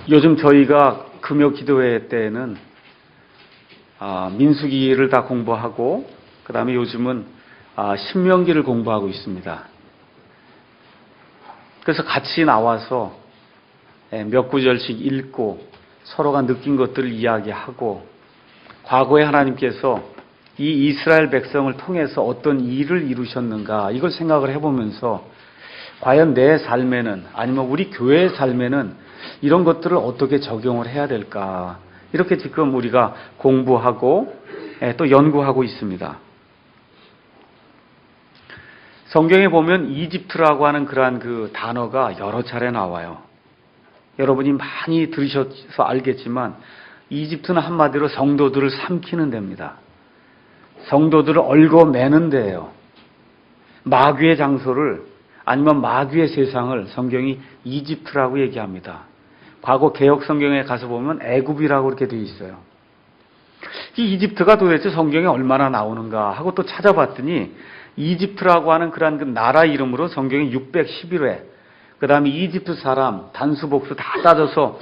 요즘 저희가 금요 기도회 때에는 민수기를 다 공부하고 그 다음에 요즘은 신명기를 공부하고 있습니다. 그래서 같이 나와서 몇 구절씩 읽고 서로가 느낀 것들을 이야기하고 과거에 하나님께서 이 이스라엘 백성을 통해서 어떤 일을 이루셨는가 이걸 생각을 해보면서 과연 내 삶에는 아니면 우리 교회의 삶에는 이런 것들을 어떻게 적용을 해야 될까 이렇게 지금 우리가 공부하고 또 연구하고 있습니다. 성경에 보면 이집트라고 하는 그러한 그 단어가 여러 차례 나와요. 여러분이 많이 들으셔서 알겠지만 이집트는 한마디로 성도들을 삼키는 데입니다. 성도들을 얽어매는 데예요. 마귀의 장소를 아니면 마귀의 세상을 성경이 이집트라고 얘기합니다. 과거 개혁 성경에 가서 보면 애굽이라고 이렇게 되어 있어요. 이 이집트가 도대체 성경에 얼마나 나오는가 하고 또 찾아봤더니 이집트라고 하는 그러한 그 나라 이름으로 성경에 611회, 그 다음에 이집트 사람, 단수복수 다 따져서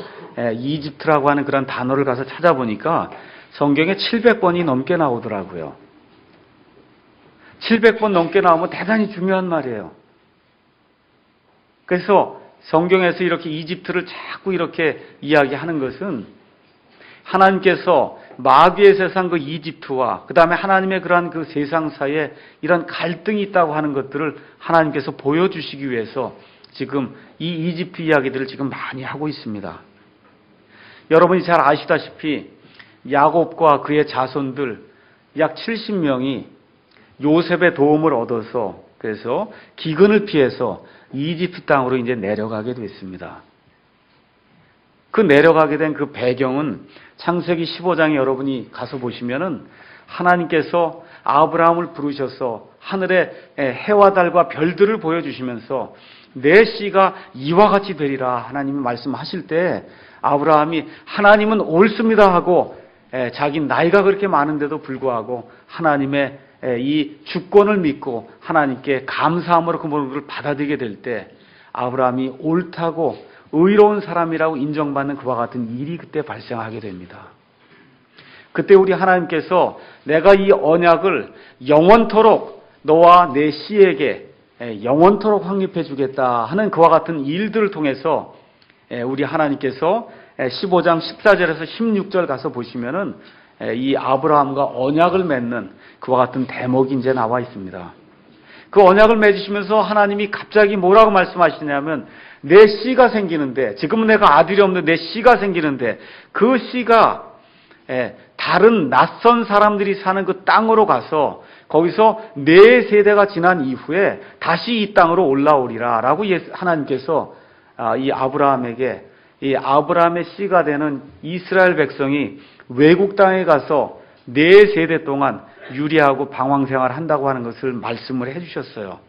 이집트라고 하는 그런 단어를 가서 찾아보니까 성경에 700번이 넘게 나오더라고요. 700번 넘게 나오면 대단히 중요한 말이에요. 그래서 성경에서 이렇게 이집트를 자꾸 이렇게 이야기하는 것은 하나님께서 마귀의 세상 그 이집트와 그 다음에 하나님의 그러한 그 세상 사이에 이런 갈등이 있다고 하는 것들을 하나님께서 보여주시기 위해서 지금 이 이집트 이야기들을 지금 많이 하고 있습니다. 여러분이 잘 아시다시피 야곱과 그의 자손들 약 70명이 요셉의 도움을 얻어서 그래서 기근을 피해서 이집트 땅으로 이제 내려가게 됐습니다. 그 내려가게 된 그 배경은 창세기 15장에 여러분이 가서 보시면은 하나님께서 아브라함을 부르셔서 하늘의 해와 달과 별들을 보여주시면서 내 씨가 이와 같이 되리라 하나님이 말씀하실 때 아브라함이 하나님은 옳습니다 하고 자기 나이가 그렇게 많은데도 불구하고 하나님의 이 주권을 믿고 하나님께 감사함으로 그 모든 받아들이게 될 때 아브라함이 옳다고 의로운 사람이라고 인정받는 그와 같은 일이 그때 발생하게 됩니다. 그때 우리 하나님께서 내가 이 언약을 영원토록 너와 내 씨에게 영원토록 확립해 주겠다 하는 그와 같은 일들을 통해서 우리 하나님께서 15장 14절에서 16절 가서 보시면은 이 아브라함과 언약을 맺는 그와 같은 대목이 이제 나와 있습니다. 그 언약을 맺으시면서 하나님이 갑자기 뭐라고 말씀하시냐면 내 씨가 생기는데 지금은 내가 아들이 없는데 내 씨가 생기는데 그 씨가 다른 낯선 사람들이 사는 그 땅으로 가서 거기서 네 세대가 지난 이후에 다시 이 땅으로 올라오리라 라고 하나님께서 이 아브라함에게 이 아브라함의 씨가 되는 이스라엘 백성이 외국 땅에 가서 네 세대 동안 유리하고 방황생활을 한다고 하는 것을 말씀을 해주셨어요.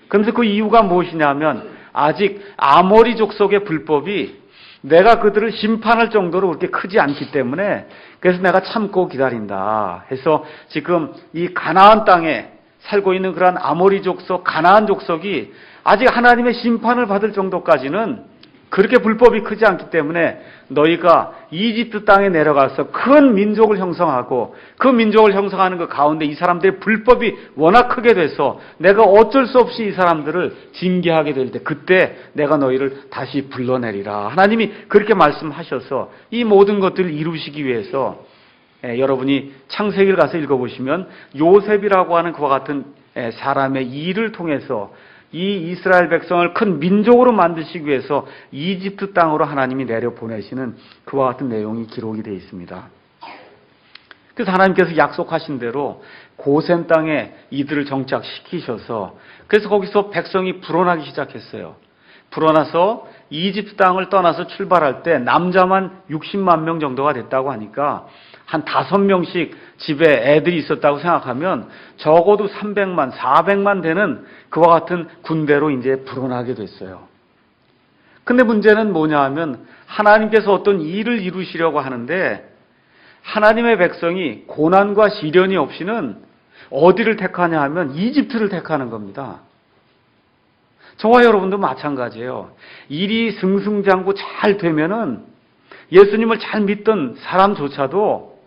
그러면서 그 이유가 무엇이냐면 아직 아모리 족속의 불법이 내가 그들을 심판할 정도로 그렇게 크지 않기 때문에 그래서 내가 참고 기다린다 해서 지금 이 가나안 땅에 살고 있는 그러한 아모리 족속, 가나안 족속이 아직 하나님의 심판을 받을 정도까지는 그렇게 불법이 크지 않기 때문에 너희가 이집트 땅에 내려가서 큰 민족을 형성하고 그 민족을 형성하는 그 가운데 이 사람들의 불법이 워낙 크게 돼서 내가 어쩔 수 없이 이 사람들을 징계하게 될 때 그때 내가 너희를 다시 불러내리라. 하나님이 그렇게 말씀하셔서 이 모든 것들을 이루시기 위해서 여러분이 창세기를 가서 읽어보시면 요셉이라고 하는 그와 같은 사람의 일을 통해서 이 이스라엘 백성을 큰 민족으로 만드시기 위해서 이집트 땅으로 하나님이 내려보내시는 그와 같은 내용이 기록이 되어 있습니다. 그래서 하나님께서 약속하신 대로 고센 땅에 이들을 정착시키셔서 그래서 거기서 백성이 불어나기 시작했어요. 불어나서 이집트 땅을 떠나서 출발할 때 남자만 60만 명 정도가 됐다고 하니까 한 5명씩 집에 애들이 있었다고 생각하면 적어도 300만, 400만 되는 그와 같은 군대로 이제 불어나게 됐어요. 근데 문제는 뭐냐 하면 하나님께서 어떤 일을 이루시려고 하는데 하나님의 백성이 고난과 시련이 없이는 어디를 택하냐 하면 이집트를 택하는 겁니다. 저와 여러분도 마찬가지예요. 일이 승승장구 잘 되면은 예수님을 잘 믿던 사람조차도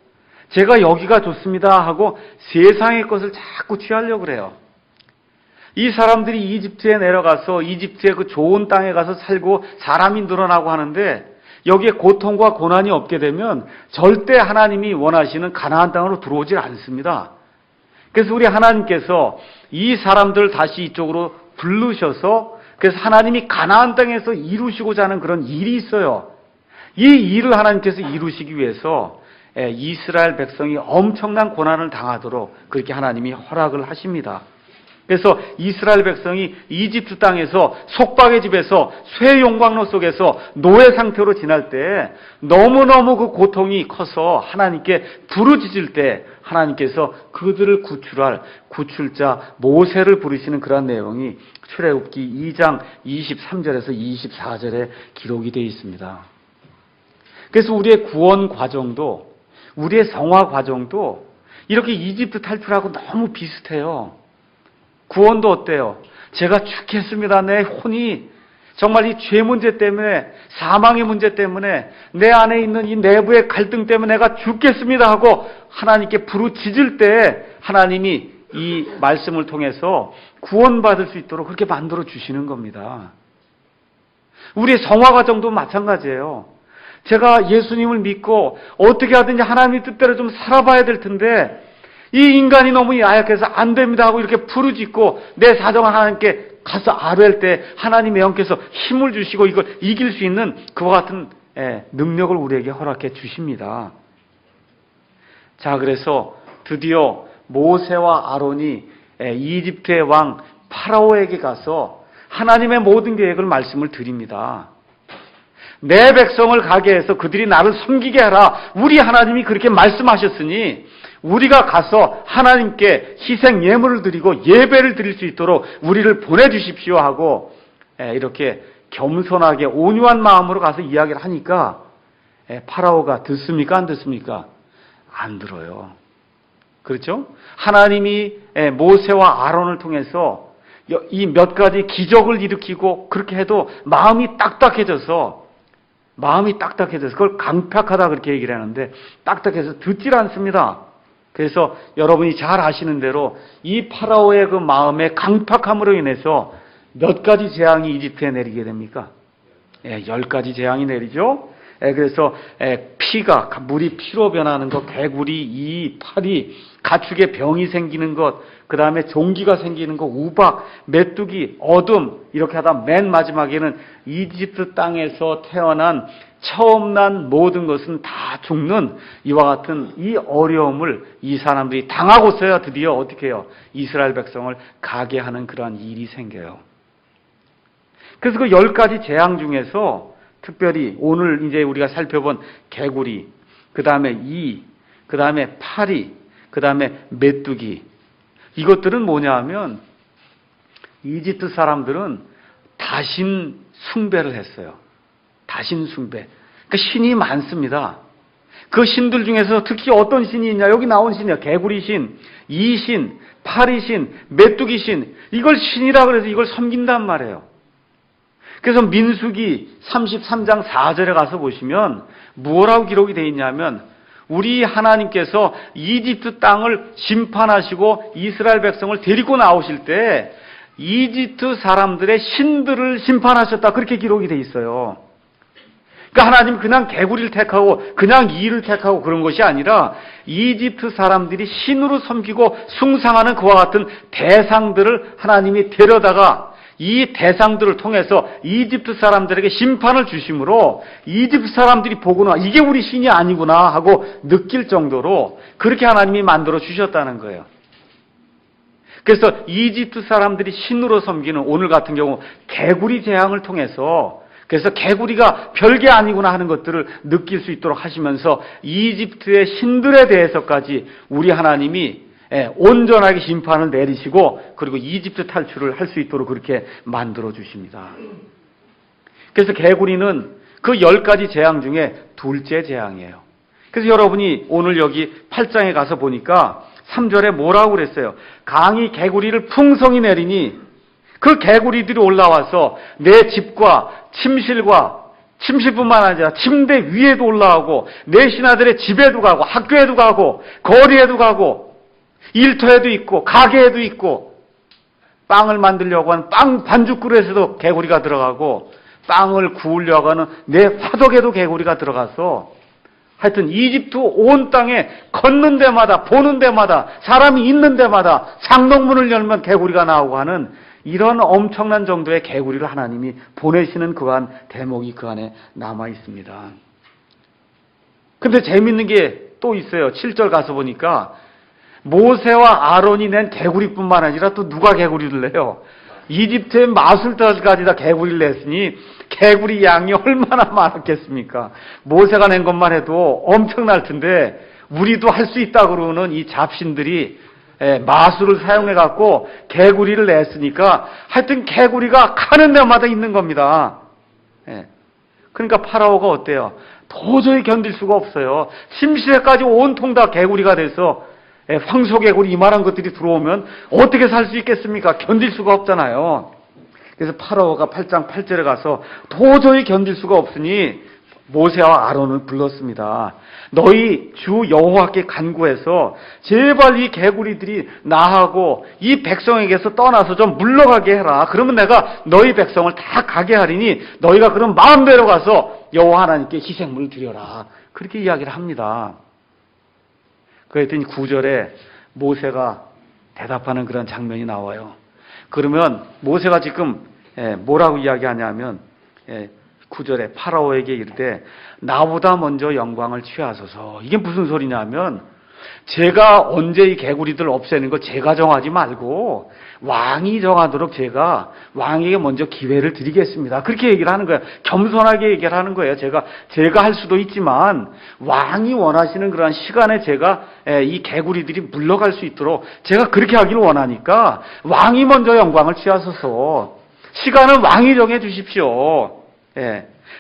제가 여기가 좋습니다 하고 세상의 것을 자꾸 취하려고 그래요. 이 사람들이 이집트에 내려가서 이집트의 그 좋은 땅에 가서 살고 사람이 늘어나고 하는데 여기에 고통과 고난이 없게 되면 절대 하나님이 원하시는 가나안 땅으로 들어오질 않습니다. 그래서 우리 하나님께서 이 사람들을 다시 이쪽으로 부르셔서 그래서 하나님이 가나안 땅에서 이루시고자 하는 그런 일이 있어요. 이 일을 하나님께서 이루시기 위해서 이스라엘 백성이 엄청난 고난을 당하도록 그렇게 하나님이 허락을 하십니다. 그래서 이스라엘 백성이 이집트 땅에서 속박의 집에서 쇠 용광로 속에서 노예 상태로 지날 때 너무너무 그 고통이 커서 하나님께 부르짖을 때 하나님께서 그들을 구출할 구출자 모세를 부르시는 그런 내용이 출애굽기 2장 23절에서 24절에 기록이 되어 있습니다. 그래서 우리의 구원 과정도 우리의 성화 과정도 이렇게 이집트 탈출하고 너무 비슷해요. 구원도 어때요? 제가 죽겠습니다. 내 혼이 정말 이 죄 문제 때문에 사망의 문제 때문에 내 안에 있는 이 내부의 갈등 때문에 내가 죽겠습니다 하고 하나님께 부르짖을 때 하나님이 이 말씀을 통해서 구원받을 수 있도록 그렇게 만들어 주시는 겁니다. 우리의 성화 과정도 마찬가지예요. 제가 예수님을 믿고 어떻게 하든지 하나님의 뜻대로 좀 살아봐야 될 텐데 이 인간이 너무 야약해서 안 됩니다 하고 이렇게 부르짖고 내 사정을 하나님께 가서 아뢰할 때 하나님의 영께서 힘을 주시고 이걸 이길 수 있는 그와 같은 능력을 우리에게 허락해 주십니다. 자, 그래서 드디어 모세와 아론이 이집트의 왕 파라오에게 가서 하나님의 모든 계획을 말씀을 드립니다. 내 백성을 가게 해서 그들이 나를 섬기게 하라. 우리 하나님이 그렇게 말씀하셨으니 우리가 가서 하나님께 희생 예물을 드리고 예배를 드릴 수 있도록 우리를 보내주십시오 하고 이렇게 겸손하게 온유한 마음으로 가서 이야기를 하니까 파라오가 듣습니까? 안 듣습니까? 안 들어요. 그렇죠? 하나님이 모세와 아론을 통해서 이 몇 가지 기적을 일으키고 그렇게 해도 마음이 딱딱해져서 그걸 강팍하다 그렇게 얘기를 하는데 딱딱해서 듣질 않습니다. 그래서 여러분이 잘 아시는 대로 이 파라오의 그 마음의 강팍함으로 인해서 몇 가지 재앙이 이집트에 내리게 됩니까? 10가지 재앙이 내리죠. 그래서 피가 물이 피로 변하는 것, 개구리, 이, 파리, 가축의 병이 생기는 것, 그 다음에 종기가 생기는 것, 우박, 메뚜기, 어둠 이렇게 하다 맨 마지막에는 이집트 땅에서 태어난 처음 난 모든 것은 다 죽는 이와 같은 이 어려움을 이 사람들이 당하고서야 드디어 어떻게 해요? 이스라엘 백성을 가게 하는 그러한 일이 생겨요. 그래서 그 10가지 재앙 중에서 특별히 오늘 이제 우리가 살펴본 개구리, 그 다음에 이, 그 다음에 파리, 그 다음에 메뚜기 이것들은 뭐냐 하면 이집트 사람들은 다신 숭배를 했어요. 다신 숭배. 그 신이 많습니다. 그 신들 중에서 특히 어떤 신이 있냐? 여기 나온 신이야. 개구리 신, 이 신, 파리 신, 메뚜기 신. 이걸 신이라 그래서 이걸 섬긴단 말이에요. 그래서 민수기 33장 4절에 가서 보시면 뭐라고 기록이 되어 있냐면 우리 하나님께서 이집트 땅을 심판하시고 이스라엘 백성을 데리고 나오실 때 이집트 사람들의 신들을 심판하셨다. 그렇게 기록이 되어 있어요. 그러니까 하나님 그냥 개구리를 택하고 그냥 이를 택하고 그런 것이 아니라 이집트 사람들이 신으로 섬기고 숭상하는 그와 같은 대상들을 하나님이 데려다가 이 대상들을 통해서 이집트 사람들에게 심판을 주심으로 이집트 사람들이 보구나 이게 우리 신이 아니구나 하고 느낄 정도로 그렇게 하나님이 만들어 주셨다는 거예요. 그래서 이집트 사람들이 신으로 섬기는 오늘 같은 경우 개구리 재앙을 통해서 그래서 개구리가 별게 아니구나 하는 것들을 느낄 수 있도록 하시면서 이집트의 신들에 대해서까지 우리 하나님이 온전하게 심판을 내리시고 그리고 이집트 탈출을 할 수 있도록 그렇게 만들어 주십니다. 그래서 개구리는 그 10가지 재앙 중에 둘째 재앙이에요. 그래서 여러분이 오늘 여기 8장에 가서 보니까 3절에 뭐라고 그랬어요? 강이 개구리를 풍성히 내리니 그 개구리들이 올라와서 내 집과 침실과 침실뿐만 아니라 침대 위에도 올라가고 내 신하들의 집에도 가고 학교에도 가고 거리에도 가고 일터에도 있고 가게에도 있고 빵을 만들려고 하는 빵 반죽그릇에도 개구리가 들어가고 빵을 구우려고 하는 내 화덕에도 개구리가 들어가서 하여튼 이집트 온 땅에 걷는 데마다 보는 데마다 사람이 있는 데마다 상동문을 열면 개구리가 나오고 하는 이런 엄청난 정도의 개구리를 하나님이 보내시는 그한 대목이 그 안에 남아 있습니다. 근데 재밌는 게 또 있어요. 7절 가서 보니까 모세와 아론이 낸 개구리뿐만 아니라 또 누가 개구리를 내요? 이집트의 마술들까지 다 개구리를 냈으니 개구리 양이 얼마나 많았겠습니까? 모세가 낸 것만 해도 엄청날 텐데 우리도 할 수 있다 그러는 이 잡신들이 마술을 사용해 갖고 개구리를 냈으니까 하여튼 개구리가 가는 데마다 있는 겁니다. 그러니까 파라오가 어때요? 도저히 견딜 수가 없어요. 침실에까지 온통 다 개구리가 돼서 황소개구리 이만한 것들이 들어오면 어떻게 살 수 있겠습니까? 견딜 수가 없잖아요. 그래서 파라오가 8장 8절에 가서 도저히 견딜 수가 없으니 모세와 아론을 불렀습니다. 너희 주 여호와께 간구해서 제발 이 개구리들이 나하고 이 백성에게서 떠나서 좀 물러가게 해라. 그러면 내가 너희 백성을 다 가게 하리니 너희가 그럼 마음대로 가서 여호와 하나님께 희생물을 드려라. 그렇게 이야기를 합니다. 그랬더니 9절에 모세가 대답하는 그런 장면이 나와요. 그러면 모세가 지금 뭐라고 이야기하냐면 9절에 파라오에게 이르되 나보다 먼저 영광을 취하소서. 이게 무슨 소리냐면 제가 언제 이 개구리들 없애는 거 제가 정하지 말고 왕이 정하도록 제가 왕에게 먼저 기회를 드리겠습니다. 그렇게 얘기를 하는 거예요. 겸손하게 얘기를 하는 거예요. 제가 할 수도 있지만 왕이 원하시는 그런 시간에 제가 이 개구리들이 물러갈 수 있도록 제가 그렇게 하기를 원하니까 왕이 먼저 영광을 취하소서. 시간은 왕이 정해 주십시오.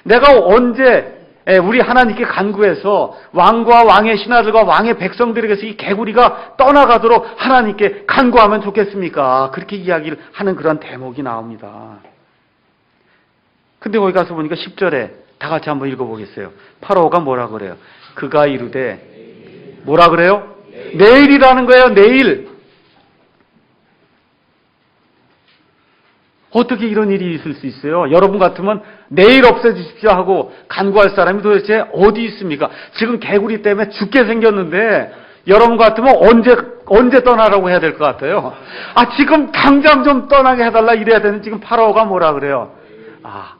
내가 언제 우리 하나님께 간구해서 왕과 왕의 신하들과 왕의 백성들에게서 이 개구리가 떠나가도록 하나님께 간구하면 좋겠습니까? 그렇게 이야기를 하는 그런 대목이 나옵니다. 근데 거기 가서 보니까 10절에 다 같이 한번 읽어보겠어요. 파라오가 뭐라 그래요? 그가 이르되 뭐라 그래요? 내일이라는 거예요. 내일. 어떻게 이런 일이 있을 수 있어요? 여러분 같으면 내일 없애주십시오 하고 간구할 사람이 도대체 어디 있습니까? 지금 개구리 때문에 죽게 생겼는데 여러분 같으면 언제 떠나라고 해야 될 것 같아요? 지금 당장 좀 떠나게 해달라 이래야 되는 지금 파라오가 뭐라 그래요?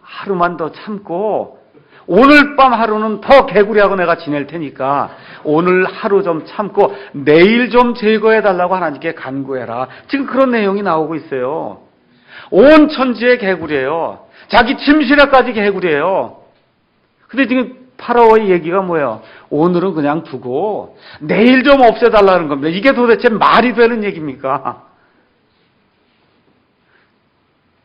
하루만 더 참고 오늘 밤 하루는 더 개구리하고 내가 지낼 테니까 오늘 하루 좀 참고 내일 좀 제거해달라고 하나님께 간구해라. 지금 그런 내용이 나오고 있어요. 온 천지의 개구리예요. 자기 침실에까지 개구리예요. 근데 지금 파라오의 얘기가 뭐예요? 오늘은 그냥 두고 내일 좀 없애달라는 겁니다. 이게 도대체 말이 되는 얘기입니까?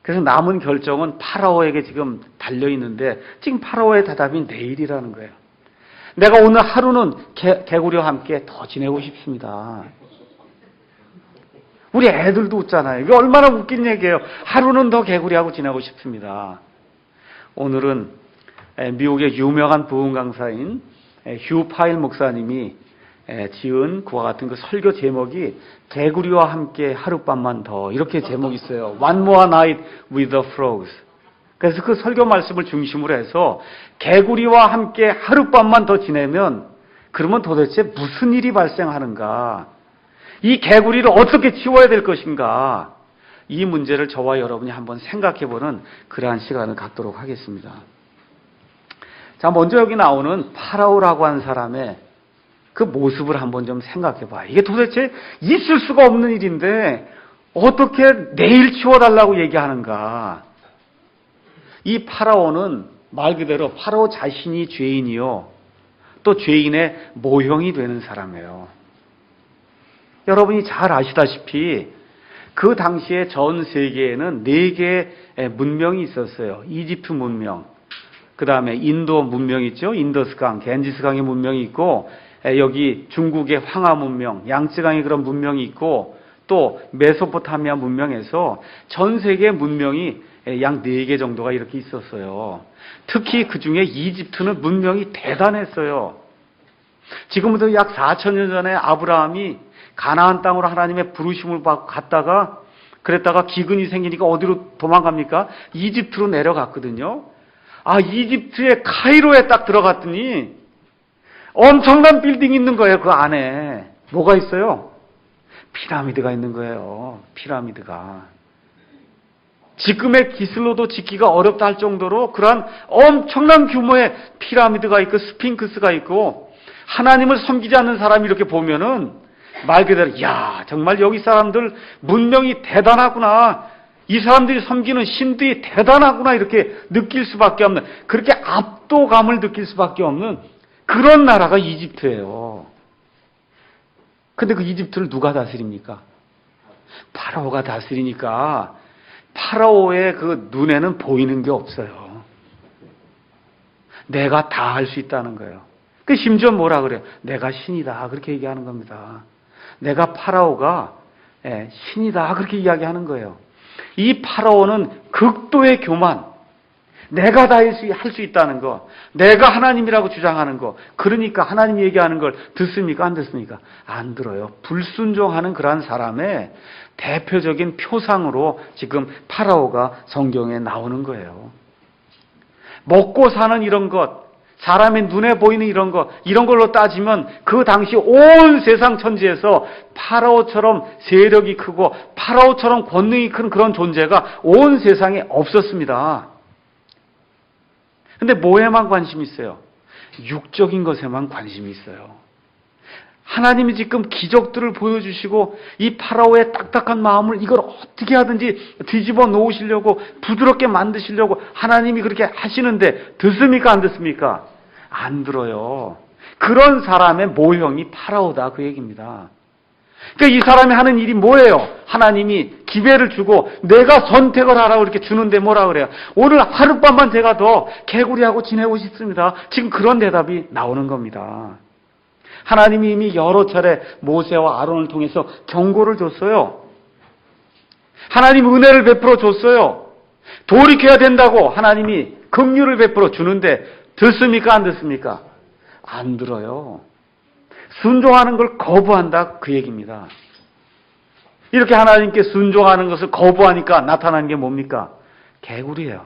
그래서 남은 결정은 파라오에게 지금 달려있는데 지금 파라오의 대답이 내일이라는 거예요. 내가 오늘 하루는 개구리와 함께 더 지내고 싶습니다. 우리 애들도 웃잖아요. 이게 얼마나 웃긴 얘기예요. 하루는 더 개구리하고 지내고 싶습니다. 오늘은 미국의 유명한 부흥 강사인 휴 파일 목사님이 지은 그와 같은 그 설교 제목이 개구리와 함께 하룻밤만 더 이렇게 제목이 있어요. One more night with the frogs. 그래서 그 설교 말씀을 중심으로 해서 개구리와 함께 하룻밤만 더 지내면 그러면 도대체 무슨 일이 발생하는가? 이 개구리를 어떻게 치워야 될 것인가? 이 문제를 저와 여러분이 한번 생각해보는 그러한 시간을 갖도록 하겠습니다. 자, 먼저 여기 나오는 파라오라고 하는 사람의 그 모습을 한번 좀 생각해봐. 이게 도대체 있을 수가 없는 일인데 어떻게 내일 치워달라고 얘기하는가? 이 파라오는 말 그대로 파라오 자신이 죄인이요. 또 죄인의 모형이 되는 사람이에요. 여러분이 잘 아시다시피 그 당시에 전 세계에는 4개의 문명이 있었어요. 이집트 문명, 그 다음에 인도 문명 있죠. 인더스강, 겐지스강의 문명이 있고 여기 중국의 황하 문명, 양쯔강의 그런 문명이 있고 또 메소포타미아 문명에서 전 세계의 문명이 약 4개 정도가 이렇게 있었어요. 특히 그 중에 이집트는 문명이 대단했어요. 지금부터 약 4,000년 전에 아브라함이 가나안 땅으로 하나님의 부르심을 받고 갔다가 그랬다가 기근이 생기니까 어디로 도망갑니까? 이집트로 내려갔거든요. 이집트의 카이로에 딱 들어갔더니 엄청난 빌딩이 있는 거예요. 그 안에 뭐가 있어요? 피라미드가 있는 거예요. 피라미드가. 지금의 기술로도 짓기가 어렵다 할 정도로 그러한 엄청난 규모의 피라미드가 있고 스핑크스가 있고, 하나님을 섬기지 않는 사람이 이렇게 보면은 말 그대로 야, 정말 여기 사람들 문명이 대단하구나, 이 사람들이 섬기는 신들이 대단하구나 이렇게 느낄 수밖에 없는, 그렇게 압도감을 느낄 수밖에 없는 그런 나라가 이집트예요. 근데 그 이집트를 누가 다스립니까? 파라오가 다스리니까 파라오의 그 눈에는 보이는 게 없어요. 내가 다 할 수 있다는 거예요. 그 심지어 뭐라 그래요? 내가 신이다 그렇게 얘기하는 겁니다. 내가 파라오가 신이다 그렇게 이야기하는 거예요. 이 파라오는 극도의 교만, 내가 다 할 수 있다는 거, 내가 하나님이라고 주장하는 거, 그러니까 하나님 얘기하는 걸 듣습니까? 안 듣습니까? 안 들어요. 불순종하는 그러한 사람의 대표적인 표상으로 지금 파라오가 성경에 나오는 거예요. 먹고 사는 이런 것, 사람의 눈에 보이는 이런 것, 이런 걸로 따지면 그 당시 온 세상 천지에서 파라오처럼 세력이 크고 파라오처럼 권능이 큰 그런 존재가 온 세상에 없었습니다. 근데 뭐에만 관심이 있어요? 육적인 것에만 관심이 있어요. 하나님이 지금 기적들을 보여주시고 이 파라오의 딱딱한 마음을 이걸 어떻게 하든지 뒤집어 놓으시려고, 부드럽게 만드시려고 하나님이 그렇게 하시는데 듣습니까? 안 듣습니까? 안 들어요. 그런 사람의 모형이 파라오다 그 얘기입니다. 그러니까 이 사람이 하는 일이 뭐예요? 하나님이 기회를 주고 내가 선택을 하라고 이렇게 주는데 뭐라 그래요? 오늘 하룻밤만 제가 더 개구리하고 지내고 싶습니다. 지금 그런 대답이 나오는 겁니다. 하나님이 이미 여러 차례 모세와 아론을 통해서 경고를 줬어요. 하나님 은혜를 베풀어 줬어요. 돌이켜야 된다고 하나님이 긍휼을 베풀어 주는데 듣습니까? 안 듣습니까? 안 들어요. 순종하는 걸 거부한다 그 얘기입니다. 이렇게 하나님께 순종하는 것을 거부하니까 나타나는 게 뭡니까? 개구리예요.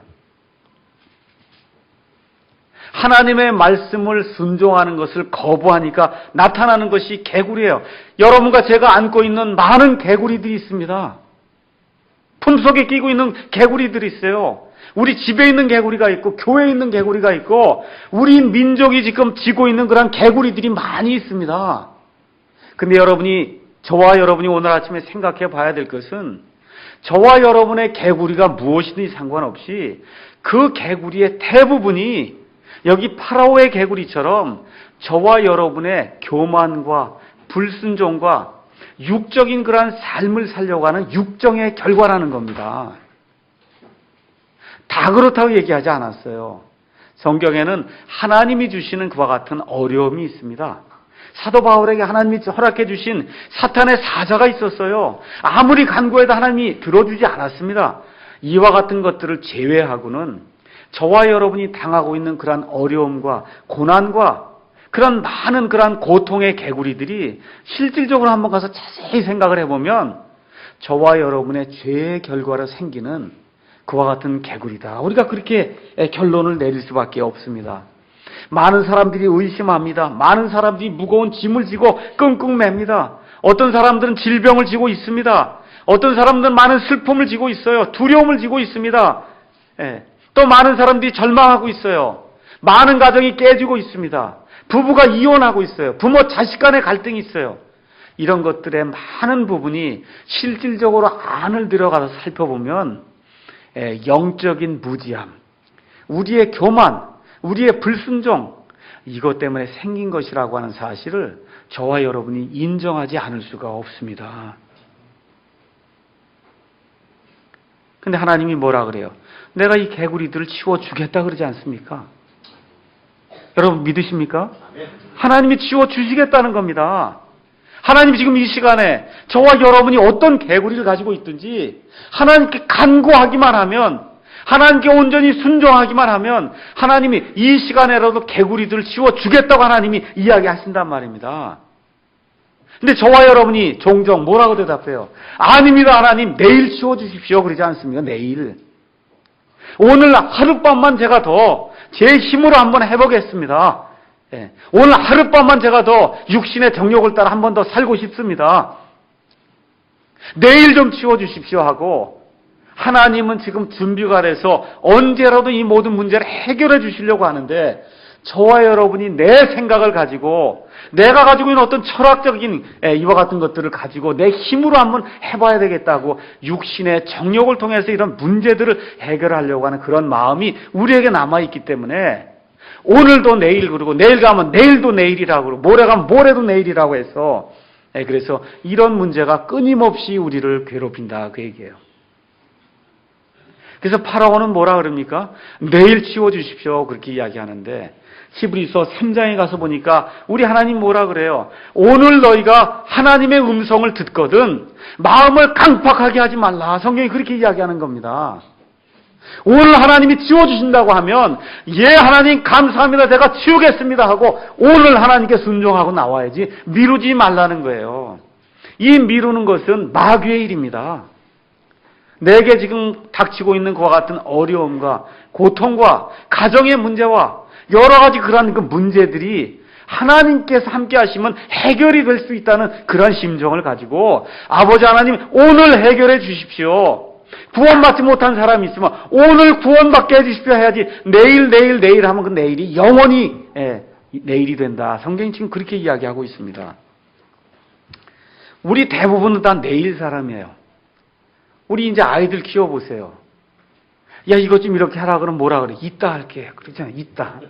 하나님의 말씀을 순종하는 것을 거부하니까 나타나는 것이 개구리예요. 여러분과 제가 안고 있는 많은 개구리들이 있습니다. 품속에 끼고 있는 개구리들이 있어요. 우리 집에 있는 개구리가 있고 교회에 있는 개구리가 있고 우리 민족이 지금 지고 있는 그런 개구리들이 많이 있습니다. 근데 저와 여러분이 오늘 아침에 생각해 봐야 될 것은, 저와 여러분의 개구리가 무엇이든지 상관없이 그 개구리의 대부분이 여기 파라오의 개구리처럼 저와 여러분의 교만과 불순종과 육적인 그러한 삶을 살려고 하는 육정의 결과라는 겁니다. 다 그렇다고 얘기하지 않았어요. 성경에는 하나님이 주시는 그와 같은 어려움이 있습니다. 사도 바울에게 하나님이 허락해 주신 사탄의 사자가 있었어요. 아무리 간구해도 하나님이 들어주지 않았습니다. 이와 같은 것들을 제외하고는 저와 여러분이 당하고 있는 그러한 어려움과 고난과 그런 많은 그러한 고통의 개구리들이 실질적으로 한번 가서 자세히 생각을 해보면 저와 여러분의 죄의 결과로 생기는 그와 같은 개구리다. 우리가 그렇게 결론을 내릴 수밖에 없습니다. 많은 사람들이 의심합니다. 많은 사람들이 무거운 짐을 지고 끙끙 맵니다. 어떤 사람들은 질병을 지고 있습니다. 어떤 사람들은 많은 슬픔을 지고 있어요. 두려움을 지고 있습니다. 또 많은 사람들이 절망하고 있어요. 많은 가정이 깨지고 있습니다. 부부가 이혼하고 있어요. 부모 자식 간의 갈등이 있어요. 이런 것들의 많은 부분이 실질적으로 안을 들어가서 살펴보면 영적인 무지함, 우리의 교만, 우리의 불순종, 이것 때문에 생긴 것이라고 하는 사실을 저와 여러분이 인정하지 않을 수가 없습니다. 근데 하나님이 뭐라 그래요? 내가 이 개구리들을 치워주겠다 그러지 않습니까? 여러분 믿으십니까? 하나님이 치워주시겠다는 겁니다. 하나님이 지금 이 시간에 저와 여러분이 어떤 개구리를 가지고 있든지 하나님께 간구하기만 하면 하나님께 온전히 순종하기만 하면 하나님이 이 시간에라도 개구리들을 치워주겠다고 하나님이 이야기하신단 말입니다. 근데 저와 여러분이 종종 뭐라고 대답해요? 아닙니다, 하나님. 내일 치워주십시오. 그러지 않습니까? 내일. 오늘 하룻밤만 제가 더 제 힘으로 한번 해보겠습니다. 예. 오늘 하룻밤만 제가 더 육신의 정욕을 따라 한 번 더 살고 싶습니다. 내일 좀 치워주십시오 하고, 하나님은 지금 준비가 돼서 언제라도 이 모든 문제를 해결해 주시려고 하는데, 저와 여러분이 내 생각을 가지고 내가 가지고 있는 어떤 철학적인 이와 같은 것들을 가지고 내 힘으로 한번 해봐야 되겠다고 육신의 정욕을 통해서 이런 문제들을 해결하려고 하는 그런 마음이 우리에게 남아있기 때문에 오늘도 내일 그러고 내일 가면 내일도 내일이라고 그러고 모레 가면 모레도 내일이라고 해서 그래서 이런 문제가 끊임없이 우리를 괴롭힌다 그 얘기예요. 그래서 파라오는 뭐라 그럽니까? 내일 치워주십시오 그렇게 이야기하는데 히브리서 3장에 가서 보니까 우리 하나님 뭐라 그래요? 오늘 너희가 하나님의 음성을 듣거든 마음을 강팍하게 하지 말라. 성경이 그렇게 이야기하는 겁니다. 오늘 하나님이 치워주신다고 하면 예 하나님 감사합니다 제가 치우겠습니다 하고 오늘 하나님께 순종하고 나와야지 미루지 말라는 거예요. 이 미루는 것은 마귀의 일입니다. 내게 지금 닥치고 있는 그와 같은 어려움과 고통과 가정의 문제와 여러 가지 그런 그 문제들이 하나님께서 함께 하시면 해결이 될 수 있다는 그런 심정을 가지고 아버지 하나님 오늘 해결해 주십시오. 구원받지 못한 사람이 있으면 오늘 구원받게 해주십시오 해야지 내일 하면 그 내일이 영원히 내일이 된다. 성경이 지금 그렇게 이야기하고 있습니다. 우리 대부분은 다 내일 사람이에요. 우리 이제 아이들 키워보세요. 야, 이것 좀 이렇게 하라 그러면 뭐라 그래? 이따 할게. 그러잖아요. 이따.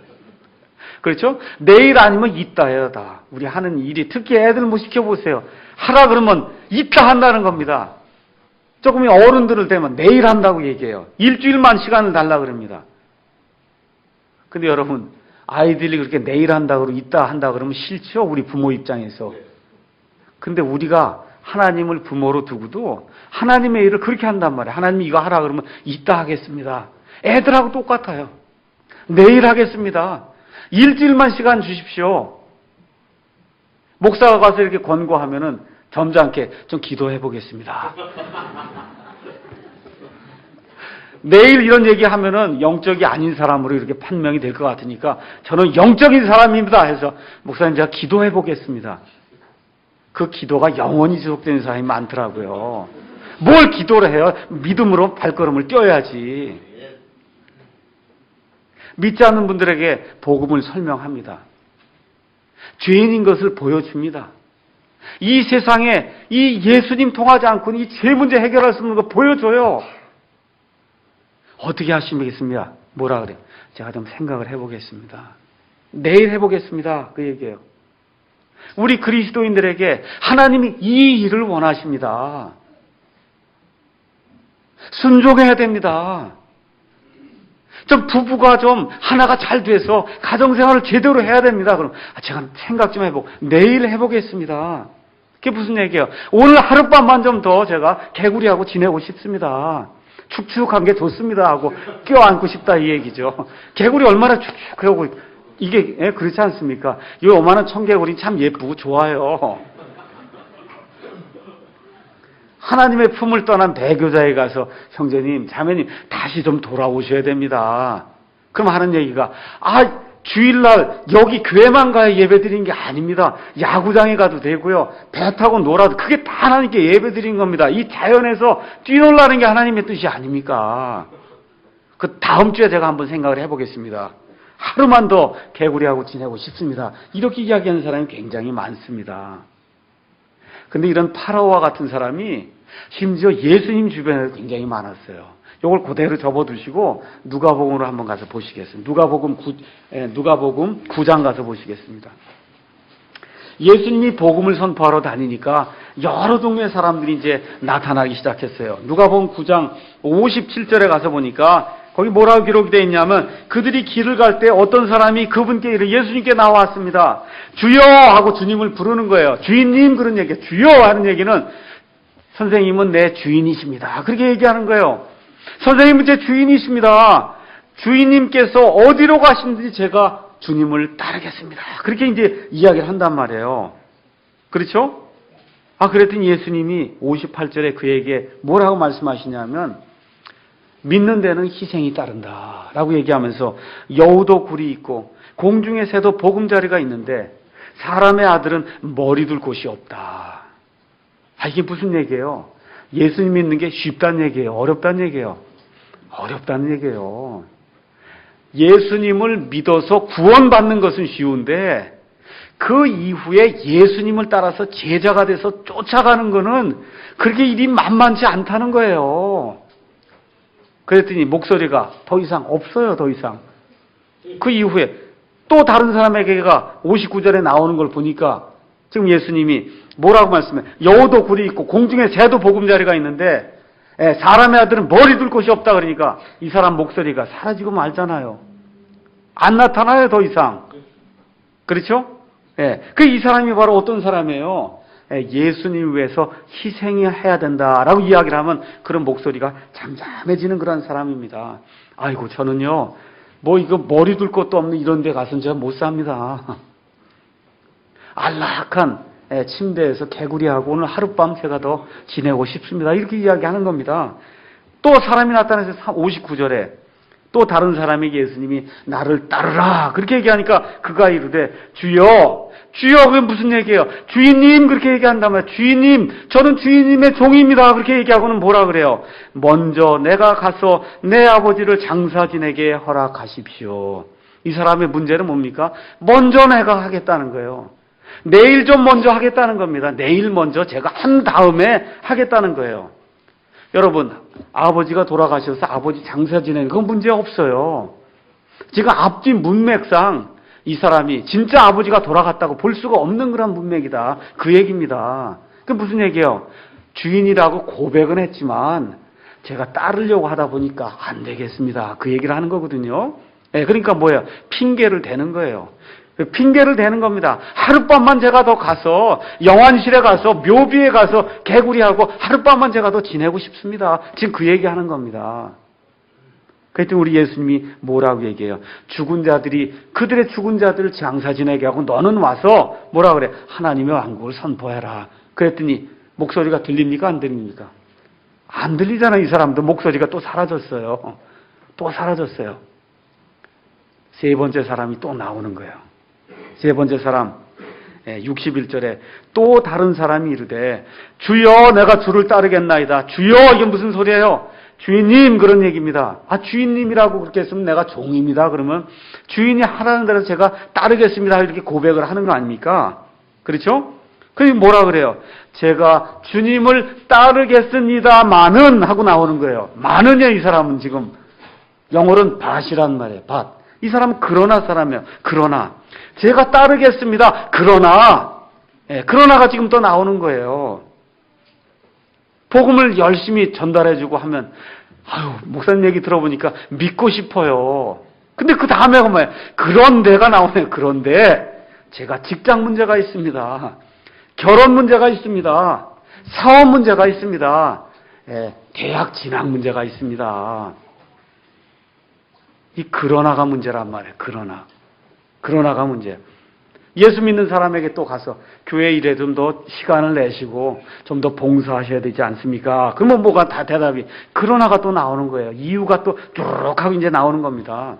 그렇죠? 내일 아니면 이따 해요, 다. 우리 하는 일이. 특히 애들 뭐 시켜보세요. 하라 그러면 이따 한다는 겁니다. 조금 어른들을 되면 내일 한다고 얘기해요. 일주일만 시간을 달라 그럽니다. 근데 여러분, 아이들이 그렇게 내일 한다 그러고 이따 한다 그러면 싫죠? 우리 부모 입장에서. 근데 우리가 하나님을 부모로 두고도 하나님의 일을 그렇게 한단 말이에요. 하나님이 이거 하라 그러면 이따 하겠습니다. 애들하고 똑같아요. 내일 하겠습니다. 일주일만 시간 주십시오. 목사가 가서 이렇게 권고하면은 점잖게 좀 기도해 보겠습니다. 내일 이런 얘기 하면은 영적이 아닌 사람으로 이렇게 판명이 될 것 같으니까 저는 영적인 사람입니다 해서 목사님 제가 기도해 보겠습니다. 그 기도가 영원히 지속되는 사람이 많더라고요. 뭘 기도를 해요? 믿음으로 발걸음을 떼어야지. 믿지 않는 분들에게 복음을 설명합니다. 죄인인 것을 보여줍니다. 이 세상에 이 예수님 통하지 않고는 이 죄 문제 해결할 수 없는 거 보여줘요. 어떻게 하시겠습니까? 뭐라 그래요? 제가 좀 생각을 해보겠습니다. 내일 해보겠습니다. 그 얘기예요. 우리 그리스도인들에게 하나님이 이 일을 원하십니다. 순종해야 됩니다. 좀 부부가 좀 하나가 잘 돼서 가정생활을 제대로 해야 됩니다. 그럼 제가 생각 좀 해보고 내일 해보겠습니다. 그게 무슨 얘기예요? 오늘 하룻밤만 좀 더 제가 개구리하고 지내고 싶습니다. 축축한 게 좋습니다 하고 껴안고 싶다 이 얘기죠. 개구리 얼마나 축축하고 이게 그렇지 않습니까? 이 요만한 청개구리 참 예쁘고 좋아요. 하나님의 품을 떠난 배교자에 가서 형제님, 자매님 다시 좀 돌아오셔야 됩니다. 그럼 하는 얘기가 주일날 여기 교회만 가야 예배 드리는 게 아닙니다. 야구장에 가도 되고요. 배 타고 놀아도 그게 다 하나님께 예배 드리는 겁니다. 이 자연에서 뛰놀라는 게 하나님의 뜻이 아닙니까? 그 다음 주에 제가 한번 생각을 해보겠습니다. 하루만 더 개구리하고 지내고 싶습니다. 이렇게 이야기하는 사람이 굉장히 많습니다. 근데 이런 파라오와 같은 사람이 심지어 예수님 주변에도 굉장히 많았어요. 이걸 그대로 접어두시고 누가복음으로 한번 가서 보시겠습니다. 누가복음 9장 가서 보시겠습니다. 예수님이 복음을 선포하러 다니니까 여러 동네 사람들이 이제 나타나기 시작했어요. 누가복음 9장 57절에 가서 보니까 거기 뭐라고 기록이 되어 있냐면 그들이 길을 갈 때 어떤 사람이 그분께 예수님께 나왔습니다. 주여 하고 주님을 부르는 거예요. 주인님 그런 얘기예요. 주여 하는 얘기는 선생님은 내 주인이십니다. 그렇게 얘기하는 거예요. 선생님은 제 주인이십니다. 주인님께서 어디로 가시는지 제가 주님을 따르겠습니다. 그렇게 이제 이야기를 한단 말이에요. 그렇죠? 그랬더니 예수님이 58절에 그에게 뭐라고 말씀하시냐면, 믿는 데는 희생이 따른다 라고 얘기하면서, 여우도 굴이 있고 공중의 새도 보금자리가 있는데 사람의 아들은 머리 둘 곳이 없다. 이게 무슨 얘기예요? 예수님 믿는 게 쉽다는 얘기예요? 어렵다는 얘기예요? 어렵다는 얘기예요. 예수님을 믿어서 구원받는 것은 쉬운데 그 이후에 예수님을 따라서 제자가 돼서 쫓아가는 것은 그렇게 일이 만만치 않다는 거예요. 그랬더니 목소리가 더 이상 없어요. 더 이상. 그 이후에 또 다른 사람에게가 59절에 나오는 걸 보니까 지금 예수님이 뭐라고 말씀해? 여우도 굴이 있고 공중에 새도 보금자리가 있는데 사람의 아들은 머리 둘 곳이 없다 그러니까 이 사람 목소리가 사라지고 말잖아요. 안 나타나요. 더 이상. 그렇죠? 이 사람이 바로 어떤 사람이에요? 예수님 위해서 희생해야 된다라고 이야기를 하면 그런 목소리가 잠잠해지는 그런 사람입니다. 아이고 저는요 이거 머리 둘 것도 없는 이런 데 가서는 제가 못 삽니다. 안락한 침대에서 개구리하고 오늘 하룻밤 제가 더 지내고 싶습니다. 이렇게 이야기하는 겁니다. 또 사람이 나타나서 59절에 또 다른 사람에게 예수님이 나를 따르라 그렇게 얘기하니까 그가 이르되 주여 주여 그게 무슨 얘기예요? 주인님 그렇게 얘기한다면 주인님 저는 주인님의 종입니다 그렇게 얘기하고는 뭐라 그래요? 먼저 내가 가서 내 아버지를 장사 지내게 허락하십시오. 이 사람의 문제는 뭡니까? 먼저 내가 하겠다는 거예요. 내일 좀 먼저 하겠다는 겁니다. 내일 먼저 제가 한 다음에 하겠다는 거예요. 여러분 아버지가 돌아가셔서 아버지 장사 지내는 건 문제 없어요. 지금 앞뒤 문맥상 이 사람이 진짜 아버지가 돌아갔다고 볼 수가 없는 그런 문맥이다. 그 얘기입니다. 그 무슨 얘기예요? 주인이라고 고백은 했지만 제가 따르려고 하다 보니까 안 되겠습니다. 그 얘기를 하는 거거든요. 그러니까 뭐예요? 핑계를 대는 거예요. 핑계를 대는 겁니다. 하룻밤만 제가 더 가서 영안실에 가서 묘비에 가서 개구리하고 하룻밤만 제가 더 지내고 싶습니다. 지금 그 얘기하는 겁니다. 그랬더니 우리 예수님이 뭐라고 얘기해요? 죽은 자들이 그들의 죽은 자들을 장사 지내게 하고 너는 와서 뭐라 그래? 하나님의 왕국을 선포해라. 그랬더니 목소리가 들립니까? 안 들립니까? 안 들리잖아요. 이 사람도 목소리가 또 사라졌어요. 또 사라졌어요. 세 번째 사람이 또 나오는 거예요. 세 번째 사람 61절에 또 다른 사람이 이르되 주여 내가 주를 따르겠나이다. 주여 이게 무슨 소리예요? 주인님 그런 얘기입니다. 주인님이라고 그렇게 했으면 내가 종입니다. 그러면 주인이 하라는 대로 제가 따르겠습니다. 이렇게 고백을 하는 거 아닙니까? 그렇죠? 그게 뭐라 그래요? 제가 주님을 따르겠습니다만은 하고 나오는 거예요. 만은요 이 사람은 지금 영어로는 밭이란 말이에요. 밭. 이 사람은 그러나 사람이에요. 그러나 제가 따르겠습니다. 그러나가 지금 또 나오는 거예요. 복음을 열심히 전달해주고 하면 목사님 얘기 들어보니까 믿고 싶어요. 근데 그 다음에가 뭐예요? 그런데가 나오네요. 그런데 제가 직장 문제가 있습니다. 결혼 문제가 있습니다. 사업 문제가 있습니다. 대학 진학 문제가 있습니다. 이 그러나가 문제란 말이에요. 그러나가 문제예요. 예수 믿는 사람에게 또 가서 교회 일에 좀 더 시간을 내시고 좀 더 봉사하셔야 되지 않습니까? 그러면 뭐가 다 대답이 그러나가 또 나오는 거예요. 이유가 또 뚜룩 하고 이제 나오는 겁니다.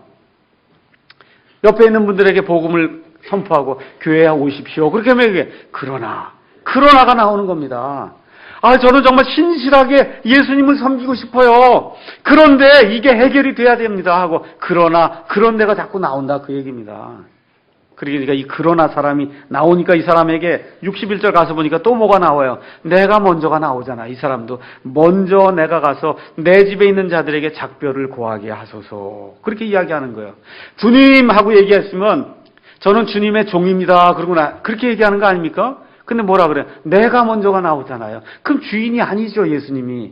옆에 있는 분들에게 복음을 선포하고 교회에 오십시오. 그렇게 하면 이게 그러나가 나오는 겁니다. 저는 정말 신실하게 예수님을 섬기고 싶어요. 그런데 이게 해결이 돼야 됩니다 하고 그런데가 자꾸 나온다 그 얘기입니다. 그러니까 이 그러나 사람이 나오니까 이 사람에게 61절 가서 보니까 또 뭐가 나와요? 내가 먼저가 나오잖아. 이 사람도 먼저 내가 가서 내 집에 있는 자들에게 작별을 고하게 하소서. 그렇게 이야기하는 거예요. 주님 하고 얘기했으면 저는 주님의 종입니다. 그렇게 얘기하는 거 아닙니까? 근데 뭐라 그래요? 내가 먼저가 나오잖아요. 그럼 주인이 아니죠, 예수님이.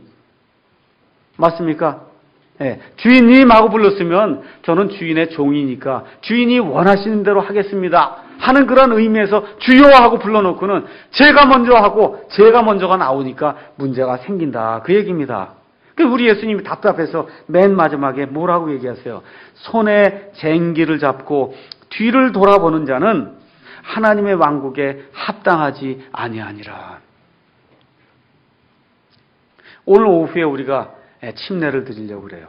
맞습니까? 주인님 하고 불렀으면 저는 주인의 종이니까 주인이 원하시는 대로 하겠습니다 하는 그런 의미에서 주여 하고 불러놓고는 제가 먼저 하고 제가 먼저가 나오니까 문제가 생긴다 그 얘기입니다. 우리 예수님이 답답해서 맨 마지막에 뭐라고 얘기하세요? 손에 쟁기를 잡고 뒤를 돌아보는 자는 하나님의 왕국에 합당하지 아니하니라. 오늘 오후에 우리가 침례를 드리려고 그래요.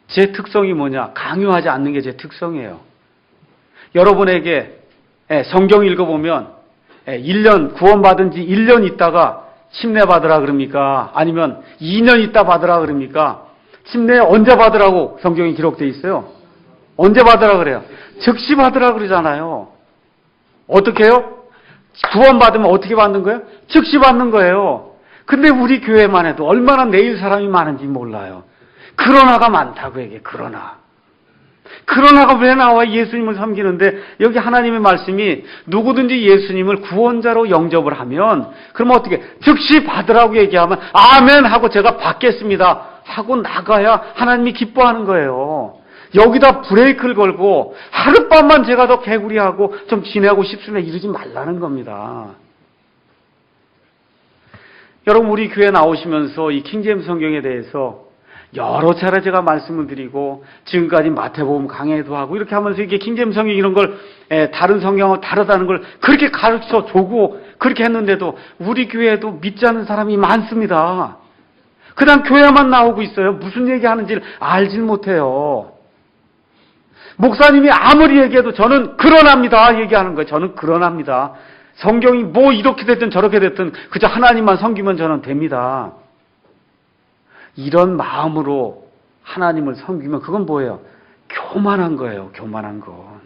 제 특성이 뭐냐? 강요하지 않는 게 제 특성이에요. 여러분에게 성경 읽어보면 1년 구원받은 지 1년 있다가 침례 받으라 그럽니까? 아니면 2년 있다 받으라 그럽니까? 침례 언제 받으라고 성경에 기록되어 있어요? 언제 받으라 그래요? 즉시 받으라 그러잖아요. 어떻게 해요? 구원받으면 어떻게 받는 거예요? 즉시 받는 거예요. 근데 우리 교회만 해도 얼마나 내일 사람이 많은지 몰라요. 그러나가 많다고 얘기해. 그러나가 왜 나와 예수님을 섬기는데 여기 하나님의 말씀이 누구든지 예수님을 구원자로 영접을 하면 그러면 어떻게 즉시 받으라고 얘기하면 아멘 하고 제가 받겠습니다 하고 나가야 하나님이 기뻐하는 거예요. 여기다 브레이크를 걸고 하룻밤만 제가 더 개구리하고 좀 지내고 싶으면 이러지 말라는 겁니다. 여러분 우리 교회 나오시면서 이 킹제임스 성경에 대해서 여러 차례 제가 말씀을 드리고 지금까지 마태복음 강해도 하고 이렇게 하면서 이게 킹제임스 성경 이런 걸 다른 성경하고 다르다는 걸 그렇게 가르쳐 주고 그렇게 했는데도 우리 교회에도 믿지 않는 사람이 많습니다. 그냥 교회만 나오고 있어요. 무슨 얘기하는지를 알질 못해요. 목사님이 아무리 얘기해도 저는 그러납니다 얘기하는 거예요. 저는 그러납니다. 성경이 뭐 이렇게 됐든 저렇게 됐든 그저 하나님만 섬기면 저는 됩니다. 이런 마음으로 하나님을 섬기면 그건 뭐예요? 교만한 거예요. 교만한 거.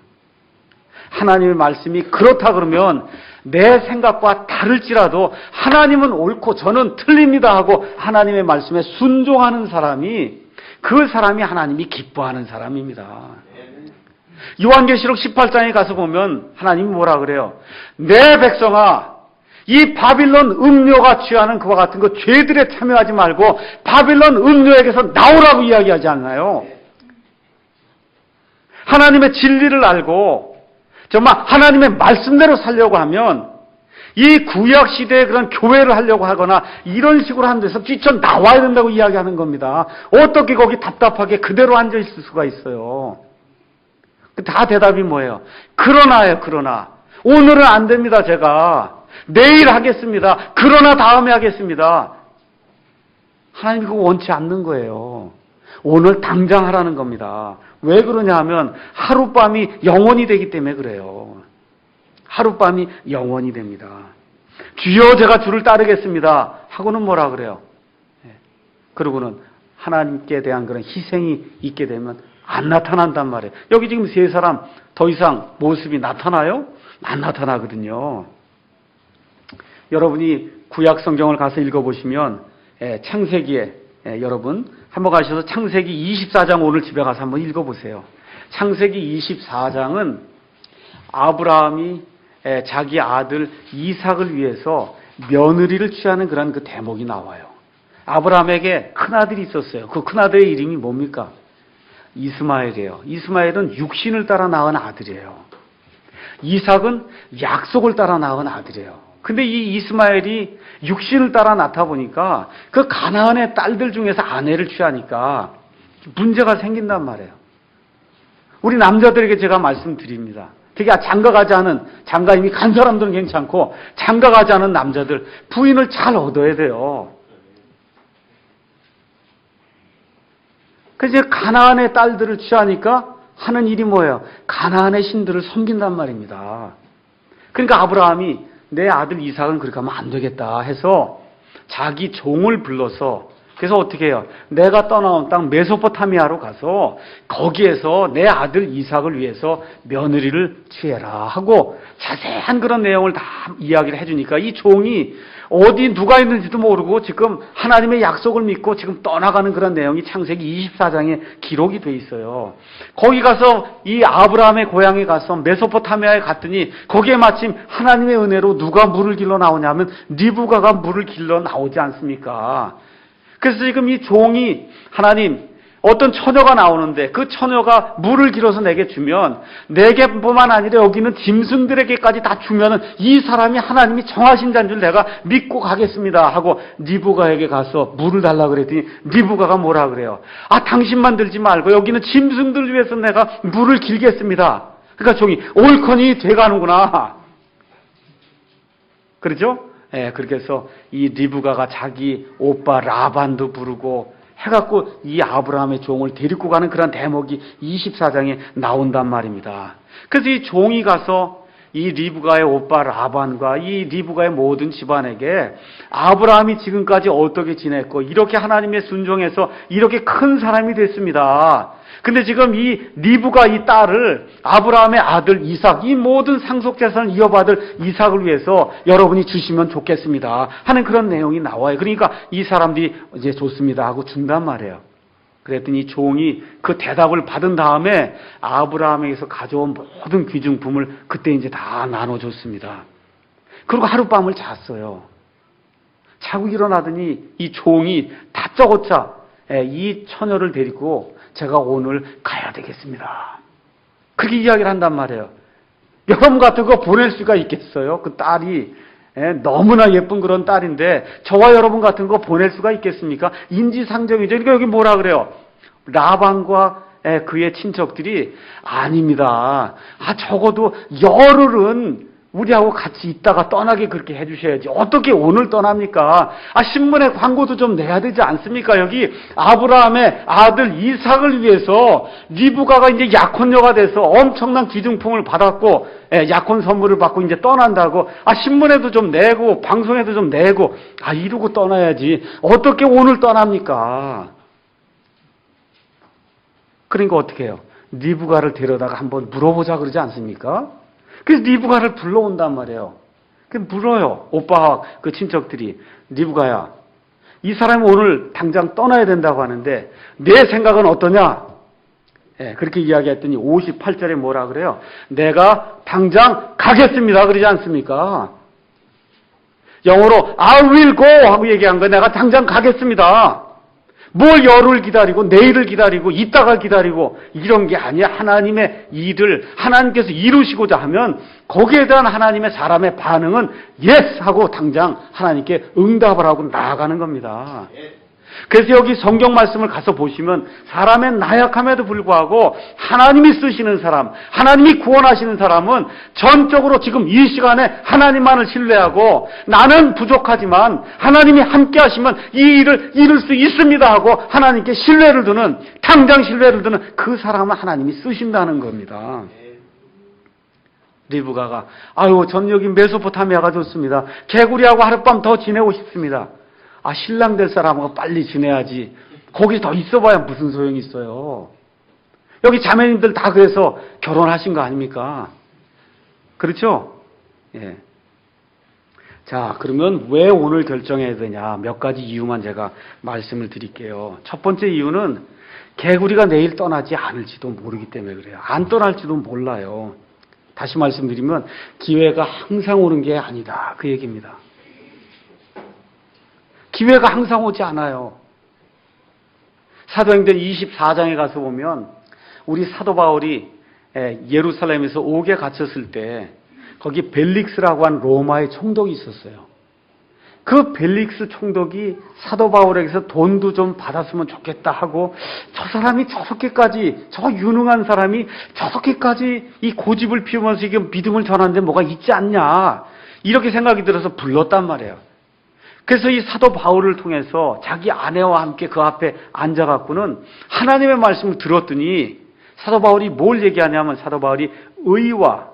하나님의 말씀이 그렇다 그러면 내 생각과 다를지라도 하나님은 옳고 저는 틀립니다 하고 하나님의 말씀에 순종하는 사람이 그 사람이 하나님이 기뻐하는 사람입니다. 요한계시록 18장에 가서 보면 하나님이 뭐라 그래요? 내 백성아 이 바빌론 음료가 취하는 그와 같은 거 죄들에 참여하지 말고 바빌론 음료에게서 나오라고 이야기하지 않나요? 하나님의 진리를 알고 정말 하나님의 말씀대로 살려고 하면 이 구약 시대에 그런 교회를 하려고 하거나 이런 식으로 하는 데서 뛰쳐나와야 된다고 이야기하는 겁니다. 어떻게 거기 답답하게 그대로 앉아있을 수가 있어요? 다 대답이 뭐예요? 그러나요, 그러나. 오늘은 안 됩니다, 제가. 내일 하겠습니다. 그러나 다음에 하겠습니다. 하나님이 그거 원치 않는 거예요. 오늘 당장 하라는 겁니다. 왜 그러냐 하면 하룻밤이 영원이 되기 때문에 그래요. 하룻밤이 영원이 됩니다. 주여 제가 주를 따르겠습니다. 하고는 뭐라 그래요? 그러고는 하나님께 대한 그런 희생이 있게 되면 안 나타난단 말이에요. 여기 지금 세 사람 더 이상 모습이 나타나요? 안 나타나거든요. 여러분이 구약 성경을 가서 읽어보시면 창세기에 여러분 한번 가셔서 창세기 24장 오늘 집에 가서 한번 읽어보세요. 창세기 24장은 아브라함이 자기 아들 이삭을 위해서 며느리를 취하는 그런 그 대목이 나와요. 아브라함에게 큰아들이 있었어요. 그 큰아들의 이름이 뭡니까? 이스마엘이에요. 이스마엘은 육신을 따라 낳은 아들이에요. 이삭은 약속을 따라 낳은 아들이에요. 근데 이 이스마엘이 육신을 따라 낳다 보니까 그 가나안의 딸들 중에서 아내를 취하니까 문제가 생긴단 말이에요. 우리 남자들에게 제가 말씀드립니다. 되게 장가가지 않은, 장가 이미 간 사람들은 괜찮고 장가가지 않은 남자들 부인을 잘 얻어야 돼요. 그래서 가나안의 딸들을 취하니까 하는 일이 뭐예요? 가나안의 신들을 섬긴단 말입니다. 그러니까 아브라함이 내 아들 이삭은 그렇게 하면 안 되겠다 해서 자기 종을 불러서 그래서 어떻게 해요? 내가 떠나온 땅 메소포타미아로 가서 거기에서 내 아들 이삭을 위해서 며느리를 취해라 하고 자세한 그런 내용을 다 이야기를 해주니까 이 종이 어디 누가 있는지도 모르고 지금 하나님의 약속을 믿고 지금 떠나가는 그런 내용이 창세기 24장에 기록이 돼 있어요. 거기 가서 이 아브라함의 고향에 가서 메소포타미아에 갔더니 거기에 마침 하나님의 은혜로 누가 물을 길러 나오냐면 리브가가 물을 길러 나오지 않습니까? 그래서 지금 이 종이 하나님 어떤 처녀가 나오는데 그 처녀가 물을 길어서 내게 주면 내게뿐만 아니라 여기 있는 짐승들에게까지 다 주면은 이 사람이 하나님이 정하신 자인 줄 내가 믿고 가겠습니다 하고 리브가에게 가서 물을 달라 그랬더니 리브가가 뭐라 그래요? 아, 당신만 들지 말고 여기 있는 짐승들 위해서 내가 물을 길겠습니다. 그러니까 종이 옳거니 돼가는구나. 그렇죠? 예, 그렇게 해서 이 리브가가 자기 오빠 라반도 부르고 해갖고 이 아브라함의 종을 데리고 가는 그런 대목이 24장에 나온단 말입니다. 그래서 이 종이 가서 이 리브가의 오빠 라반과 이 리브가의 모든 집안에게 아브라함이 지금까지 어떻게 지냈고 이렇게 하나님의 순종해서 이렇게 큰 사람이 됐습니다. 근데 지금 이 리브가 이 딸을 아브라함의 아들 이삭, 이 모든 상속재산을 이어받을 이삭을 위해서 여러분이 주시면 좋겠습니다 하는 그런 내용이 나와요. 그러니까 이 사람들이 이제 좋습니다 하고 준단 말이에요. 그랬더니 종이 그 대답을 받은 다음에 아브라함에게서 가져온 모든 귀중품을 그때 이제 다 나눠줬습니다. 그리고 하룻밤을 잤어요. 자고 일어나더니 이 종이 다짜고짜 이 처녀를 데리고 제가 오늘 가야 되겠습니다. 그렇게 이야기를 한단 말이에요. 여러분 같은 거 보낼 수가 있겠어요? 그 딸이 너무나 예쁜 그런 딸인데 저와 여러분 같은 거 보낼 수가 있겠습니까? 인지상정이죠. 그러니까 여기 뭐라 그래요? 라반과 그의 친척들이 아닙니다. 아, 적어도 열흘은 우리하고 같이 있다가 떠나게 그렇게 해주셔야지. 어떻게 오늘 떠납니까? 아, 신문에 광고도 좀 내야 되지 않습니까? 여기 아브라함의 아들 이삭을 위해서 리브가가 이제 약혼녀가 돼서 엄청난 귀중품을 받았고, 약혼 선물을 받고 이제 떠난다고. 아, 신문에도 좀 내고, 방송에도 좀 내고, 아, 이러고 떠나야지. 어떻게 오늘 떠납니까? 그러니까 어떻게 해요? 리브가를 데려다가 한번 물어보자 그러지 않습니까? 그래서 리브가를 불러온단 말이에요. 그래서 물어요. 오빠와 그 친척들이. 리브가야, 이 사람이 오늘 당장 떠나야 된다고 하는데 내 생각은 어떠냐? 그렇게 이야기했더니 58절에 뭐라 그래요? 내가 당장 가겠습니다. 그러지 않습니까? 영어로 I will go 하고 얘기한 거예요. 내가 당장 가겠습니다. 뭘 열흘 기다리고 내일을 기다리고 이따가 기다리고 이런 게 아니야. 하나님의 일을 하나님께서 이루시고자 하면 거기에 대한 하나님의 사람의 반응은 yes 하고 당장 하나님께 응답을 하고 나아가는 겁니다. 그래서 여기 성경 말씀을 가서 보시면 사람의 나약함에도 불구하고 하나님이 쓰시는 사람, 하나님이 구원하시는 사람은 전적으로 지금 이 시간에 하나님만을 신뢰하고 나는 부족하지만 하나님이 함께 하시면 이 일을 이룰 수 있습니다 하고 하나님께 신뢰를 두는, 당장 신뢰를 두는 그 사람은 하나님이 쓰신다는 겁니다. 리브가가 아유, 전 여기 메소포타미아가 좋습니다. 개구리하고 하룻밤 더 지내고 싶습니다. 아, 신랑 될 사람하고 빨리 지내야지. 거기 더 있어봐야 무슨 소용이 있어요. 여기 자매님들 다 그래서 결혼하신 거 아닙니까? 그렇죠? 예. 자, 그러면 왜 오늘 결정해야 되냐? 몇 가지 이유만 제가 말씀을 드릴게요. 첫 번째 이유는 개구리가 내일 떠나지 않을지도 모르기 때문에 그래요. 안 떠날지도 몰라요. 다시 말씀드리면 기회가 항상 오는 게 아니다. 그 얘기입니다. 기회가 항상 오지 않아요. 사도행전 24장에 가서 보면 우리 사도 바울이 예루살렘에서 옥에 갇혔을 때 거기 벨릭스라고 한 로마의 총독이 있었어요. 그 벨릭스 총독이 사도 바울에게서 돈도 좀 받았으면 좋겠다 하고 저 사람이 저렇게까지, 저 유능한 사람이 저렇게까지 이 고집을 피우면서 이게 믿음을 전하는데 뭐가 있지 않냐 이렇게 생각이 들어서 불렀단 말이에요. 그래서 이 사도 바울을 통해서 자기 아내와 함께 그 앞에 앉아갖고는 하나님의 말씀을 들었더니 사도 바울이 뭘 얘기하냐면 사도 바울이 의와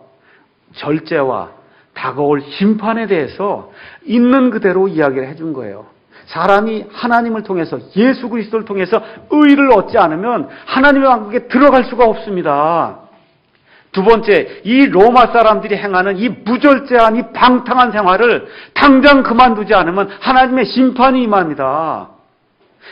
절제와 다가올 심판에 대해서 있는 그대로 이야기를 해준 거예요. 사람이 하나님을 통해서 예수 그리스도를 통해서 의를 얻지 않으면 하나님의 왕국에 들어갈 수가 없습니다. 두 번째, 이 로마 사람들이 행하는 이 무절제한 이 방탕한 생활을 당장 그만두지 않으면 하나님의 심판이 임합니다.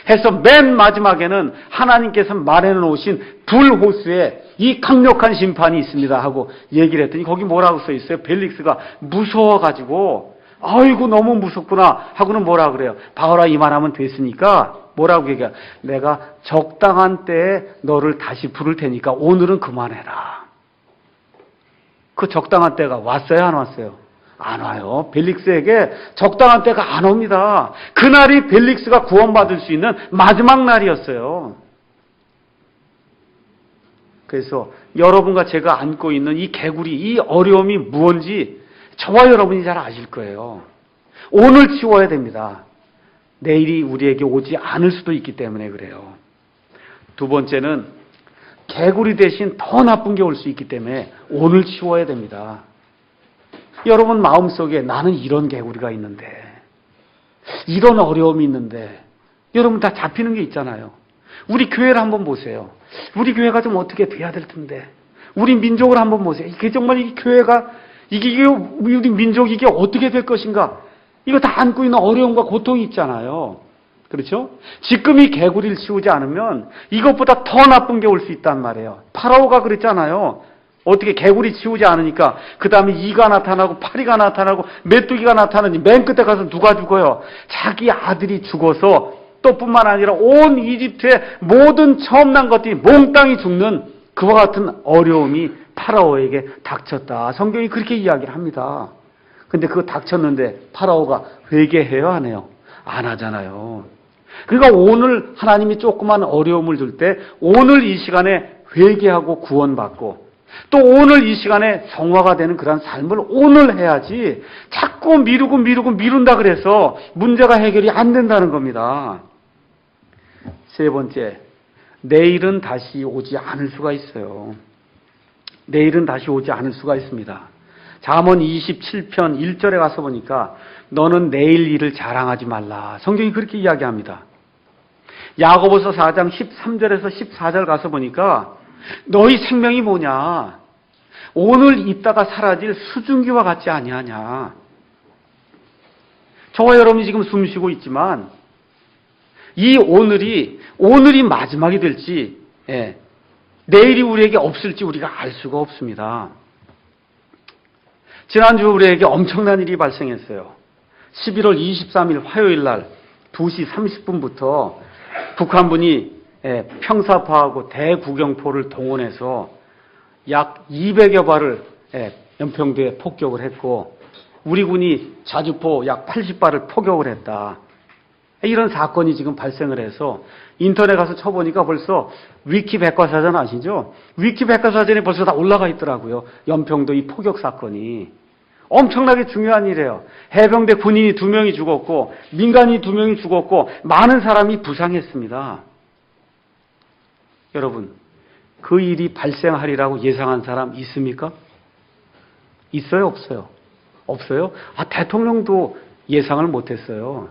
해서 맨 마지막에는 하나님께서 마련해 놓으신 불호수에 이 강력한 심판이 있습니다 하고 얘기를 했더니 거기 뭐라고 써 있어요? 벨릭스가 무서워가지고 아이고 너무 무섭구나 하고는 뭐라 그래요? 바울아 이만하면 됐으니까 뭐라고 얘기해? 내가 적당한 때에 너를 다시 부를 테니까 오늘은 그만해라. 그 적당한 때가 왔어요, 안 왔어요? 안 와요. 벨릭스에게 적당한 때가 안 옵니다. 그날이 벨릭스가 구원받을 수 있는 마지막 날이었어요. 그래서 여러분과 제가 안고 있는 이 개구리, 이 어려움이 무엇인지 저와 여러분이 잘 아실 거예요. 오늘 치워야 됩니다. 내일이 우리에게 오지 않을 수도 있기 때문에 그래요. 두 번째는 개구리 대신 더 나쁜 게 올 수 있기 때문에 오늘 치워야 됩니다. 여러분 마음속에 나는 이런 개구리가 있는데, 이런 어려움이 있는데, 여러분 다 잡히는 게 있잖아요. 우리 교회를 한번 보세요. 우리 교회가 좀 어떻게 돼야 될 텐데, 우리 민족을 한번 보세요. 이게 정말 이 교회가, 이게 우리 민족이 이게 어떻게 될 것인가? 이거 다 안고 있는 어려움과 고통이 있잖아요. 그렇죠? 지금 이 개구리를 치우지 않으면 이것보다 더 나쁜 게 올 수 있단 말이에요. 파라오가 그랬잖아요. 어떻게 개구리 치우지 않으니까 그 다음에 이가 나타나고 파리가 나타나고 메뚜기가 나타나니 맨 끝에 가서 누가 죽어요? 자기 아들이 죽어서 또 뿐만 아니라 온 이집트의 모든 처음 난 것들이 몽땅이 죽는 그와 같은 어려움이 파라오에게 닥쳤다. 성경이 그렇게 이야기를 합니다. 근데 그거 닥쳤는데 파라오가 회개해요, 안 해요? 안 하잖아요. 그러니까 오늘 하나님이 조그만 어려움을 줄 때 오늘 이 시간에 회개하고 구원받고 또 오늘 이 시간에 성화가 되는 그런 삶을 오늘 해야지 자꾸 미룬다 그래서 문제가 해결이 안 된다는 겁니다. 세 번째, 내일은 다시 오지 않을 수가 있어요. 내일은 다시 오지 않을 수가 있습니다. 잠언 27편 1절에 가서 보니까 너는 내일 일을 자랑하지 말라. 성경이 그렇게 이야기합니다. 야고보서 4장 13절에서 14절 가서 보니까 너희 생명이 뭐냐? 오늘 있다가 사라질 수증기와 같지 아니하냐? 저와 여러분이 지금 숨 쉬고 있지만 이 오늘이 마지막이 될지 내일이 우리에게 없을지 우리가 알 수가 없습니다. 지난주 우리에게 엄청난 일이 발생했어요. 11월 23일 화요일 날 2시 30분부터 북한군이 평사파하고 대구경포를 동원해서 약 200여 발을 연평도에 폭격을 했고 우리 군이 자주포 약 80발을 포격을 했다. 이런 사건이 지금 발생을 해서 인터넷 가서 쳐보니까 벌써 위키 백과사전 아시죠? 위키 백과사전에 벌써 다 올라가 있더라고요. 연평도 이 포격 사건이. 엄청나게 중요한 일이에요. 해병대 군인이 2명이 죽었고 민간인이 2명이 죽었고 많은 사람이 부상했습니다. 여러분, 그 일이 발생하리라고 예상한 사람 있습니까? 있어요? 없어요? 없어요? 대통령도 예상을 못했어요.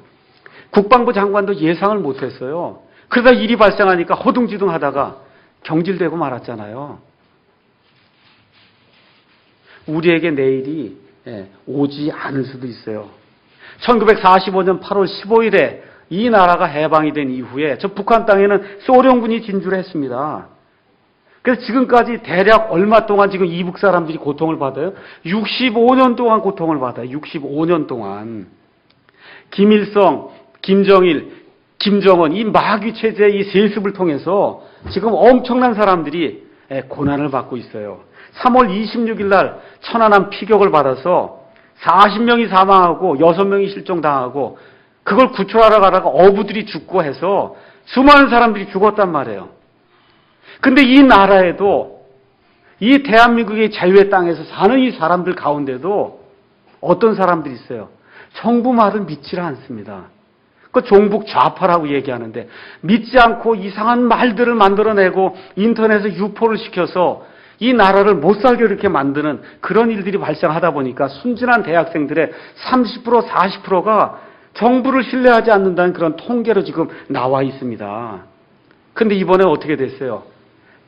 국방부 장관도 예상을 못했어요. 그러다 일이 발생하니까 허둥지둥하다가 경질되고 말았잖아요. 우리에게 내일이 오지 않을 수도 있어요. 1945년 8월 15일에 이 나라가 해방이 된 이후에 저 북한 땅에는 소련군이 진주를 했습니다. 그래서 지금까지 대략 얼마 동안 지금 이북 사람들이 고통을 받아요? 65년 동안 고통을 받아요. 65년 동안. 김일성, 김정일, 김정은 이 마귀 체제의 이 세습을 통해서 지금 엄청난 사람들이 고난을 받고 있어요. 3월 26일 날 천안함 피격을 받아서 40명이 사망하고 6명이 실종당하고 그걸 구출하러 가다가 어부들이 죽고 해서 수많은 사람들이 죽었단 말이에요. 근데 이 나라에도 이 대한민국의 자유의 땅에서 사는 이 사람들 가운데도 어떤 사람들이 있어요. 정부 말을 믿지 않습니다. 그 종북 좌파라고 얘기하는데 믿지 않고 이상한 말들을 만들어내고 인터넷에 유포를 시켜서 이 나라를 못 살게 이렇게 만드는 그런 일들이 발생하다 보니까 순진한 대학생들의 30% 40%가 정부를 신뢰하지 않는다는 그런 통계로 지금 나와 있습니다. 근데 이번에 어떻게 됐어요?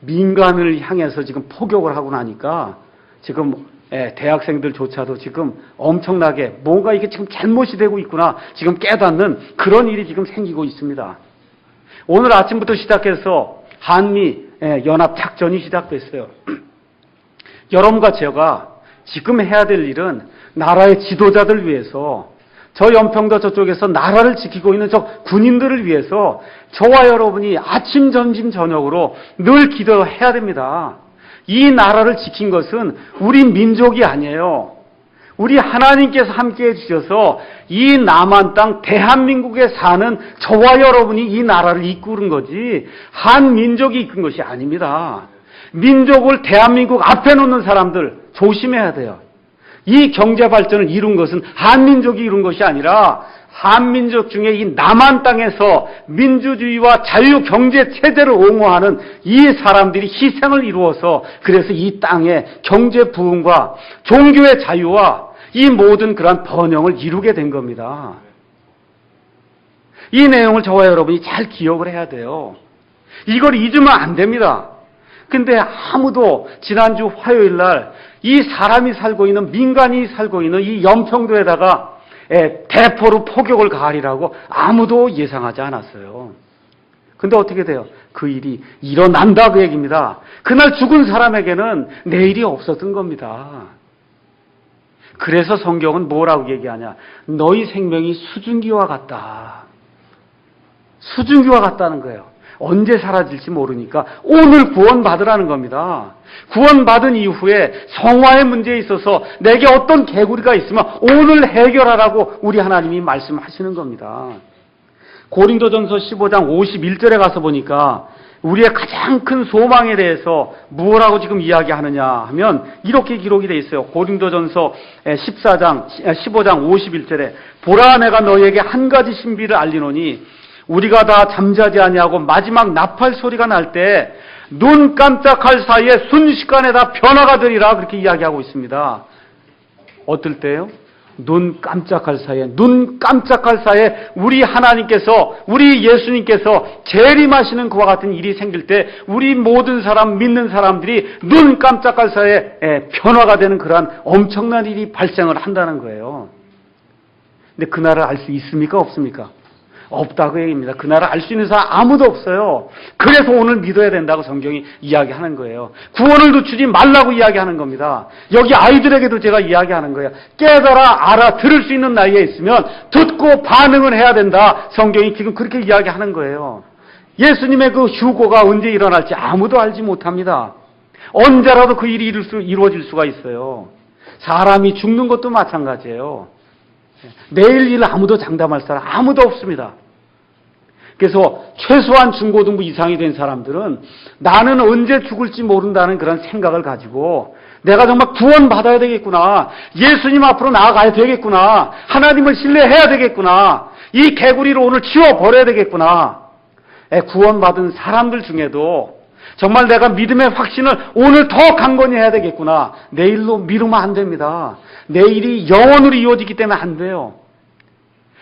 민간을 향해서 지금 포격을 하고 나니까 지금 대학생들조차도 지금 엄청나게 뭔가 이게 지금 잘못이 되고 있구나 지금 깨닫는 그런 일이 지금 생기고 있습니다. 오늘 아침부터 시작해서 한미 연합 작전이 시작됐어요. 여러분과 제가 지금 해야 될 일은 나라의 지도자들 위해서 저 연평도 저쪽에서 나라를 지키고 있는 저 군인들을 위해서 저와 여러분이 아침, 점심, 저녁으로 늘 기도해야 됩니다. 이 나라를 지킨 것은 우리 민족이 아니에요. 우리 하나님께서 함께해 주셔서 이 남한 땅 대한민국에 사는 저와 여러분이 이 나라를 이끄는 거지 한민족이 이끈 것이 아닙니다. 민족을 대한민국 앞에 놓는 사람들 조심해야 돼요. 이 경제 발전을 이룬 것은 한민족이 이룬 것이 아니라 한민족 중에 이 남한 땅에서 민주주의와 자유 경제 체제를 옹호하는 이 사람들이 희생을 이루어서 그래서 이 땅의 경제 부흥과 종교의 자유와 이 모든 그러한 번영을 이루게 된 겁니다. 이 내용을 저와 여러분이 잘 기억을 해야 돼요. 이걸 잊으면 안 됩니다. 근데 아무도 지난주 화요일 날 이 사람이 살고 있는 민간이 살고 있는 이 연평도에다가 대포로 포격을 가하리라고 아무도 예상하지 않았어요. 근데 어떻게 돼요? 그 일이 일어난다 그 얘기입니다. 그날 죽은 사람에게는 내일이 없었던 겁니다. 그래서 성경은 뭐라고 얘기하냐? 너희 생명이 수증기와 같다. 수증기와 같다는 거예요. 언제 사라질지 모르니까 오늘 구원받으라는 겁니다. 구원받은 이후에 성화의 문제에 있어서 내게 어떤 개구리가 있으면 오늘 해결하라고 우리 하나님이 말씀하시는 겁니다. 고린도전서 15장 51절에 가서 보니까 우리의 가장 큰 소망에 대해서 무엇라고 지금 이야기하느냐 하면 이렇게 기록이 되어 있어요. 고린도전서 15장 51절에 보라 내가 너희에게 한 가지 신비를 알리노니 우리가 다 잠자지 아니하고 마지막 나팔 소리가 날 때 눈 깜짝할 사이에 순식간에 다 변화가 되리라 그렇게 이야기하고 있습니다. 어떨 때요? 눈 깜짝할 사이에 우리 하나님께서 우리 예수님께서 재림하시는 그와 같은 일이 생길 때 우리 모든 사람 믿는 사람들이 눈 깜짝할 사이에 변화가 되는 그러한 엄청난 일이 발생을 한다는 거예요. 근데 그날을 알 수 있습니까? 없습니까? 없다고 얘기입니다. 그 나라 알 수 있는 사람 아무도 없어요. 그래서 오늘 믿어야 된다고 성경이 이야기하는 거예요. 구원을 늦추지 말라고 이야기하는 겁니다. 여기 아이들에게도 제가 이야기하는 거예요. 깨달아 알아 들을 수 있는 나이에 있으면 듣고 반응을 해야 된다. 성경이 지금 그렇게 이야기하는 거예요. 예수님의 그 휴고가 언제 일어날지 아무도 알지 못합니다. 언제라도 그 일이 이루어질 수가 있어요. 사람이 죽는 것도 마찬가지예요. 내일 일 아무도 장담할 사람 아무도 없습니다. 그래서 최소한 중고등부 이상이 된 사람들은 나는 언제 죽을지 모른다는 그런 생각을 가지고 내가 정말 구원받아야 되겠구나. 예수님 앞으로 나아가야 되겠구나. 하나님을 신뢰해야 되겠구나. 이 개구리를 오늘 치워버려야 되겠구나. 구원받은 사람들 중에도 정말 내가 믿음의 확신을 오늘 더 강건히 해야 되겠구나. 내일로 미루면 안 됩니다. 내일이 영원으로 이루어지기 때문에 안 돼요.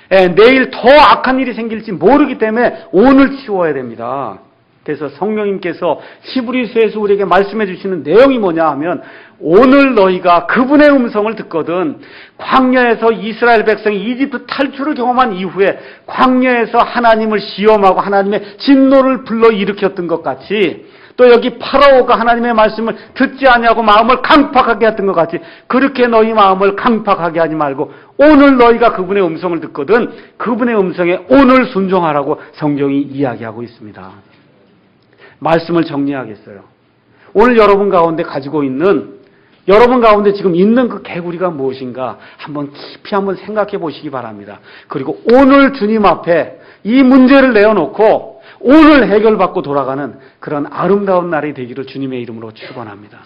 내일 더 악한 일이 생길지 모르기 때문에 오늘 치워야 됩니다. 그래서 성령님께서 히브리서에서 우리에게 말씀해 주시는 내용이 뭐냐 하면 오늘 너희가 그분의 음성을 듣거든 광야에서 이스라엘 백성이 이집트 탈출을 경험한 이후에 광야에서 하나님을 시험하고 하나님의 진노를 불러일으켰던 것 같이 또 여기 파라오가 하나님의 말씀을 듣지 아니하고 마음을 강팍하게 했던 것 같이 그렇게 너희 마음을 강팍하게 하지 말고 오늘 너희가 그분의 음성을 듣거든 그분의 음성에 오늘 순종하라고 성경이 이야기하고 있습니다. 말씀을 정리하겠어요. 오늘 여러분 가운데 가지고 있는 여러분 가운데 지금 있는 그 개구리가 무엇인가 한번 깊이 한번 생각해 보시기 바랍니다. 그리고 오늘 주님 앞에 이 문제를 내어놓고 오늘 해결받고 돌아가는 그런 아름다운 날이 되기를 주님의 이름으로 축원합니다.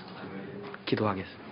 기도하겠습니다.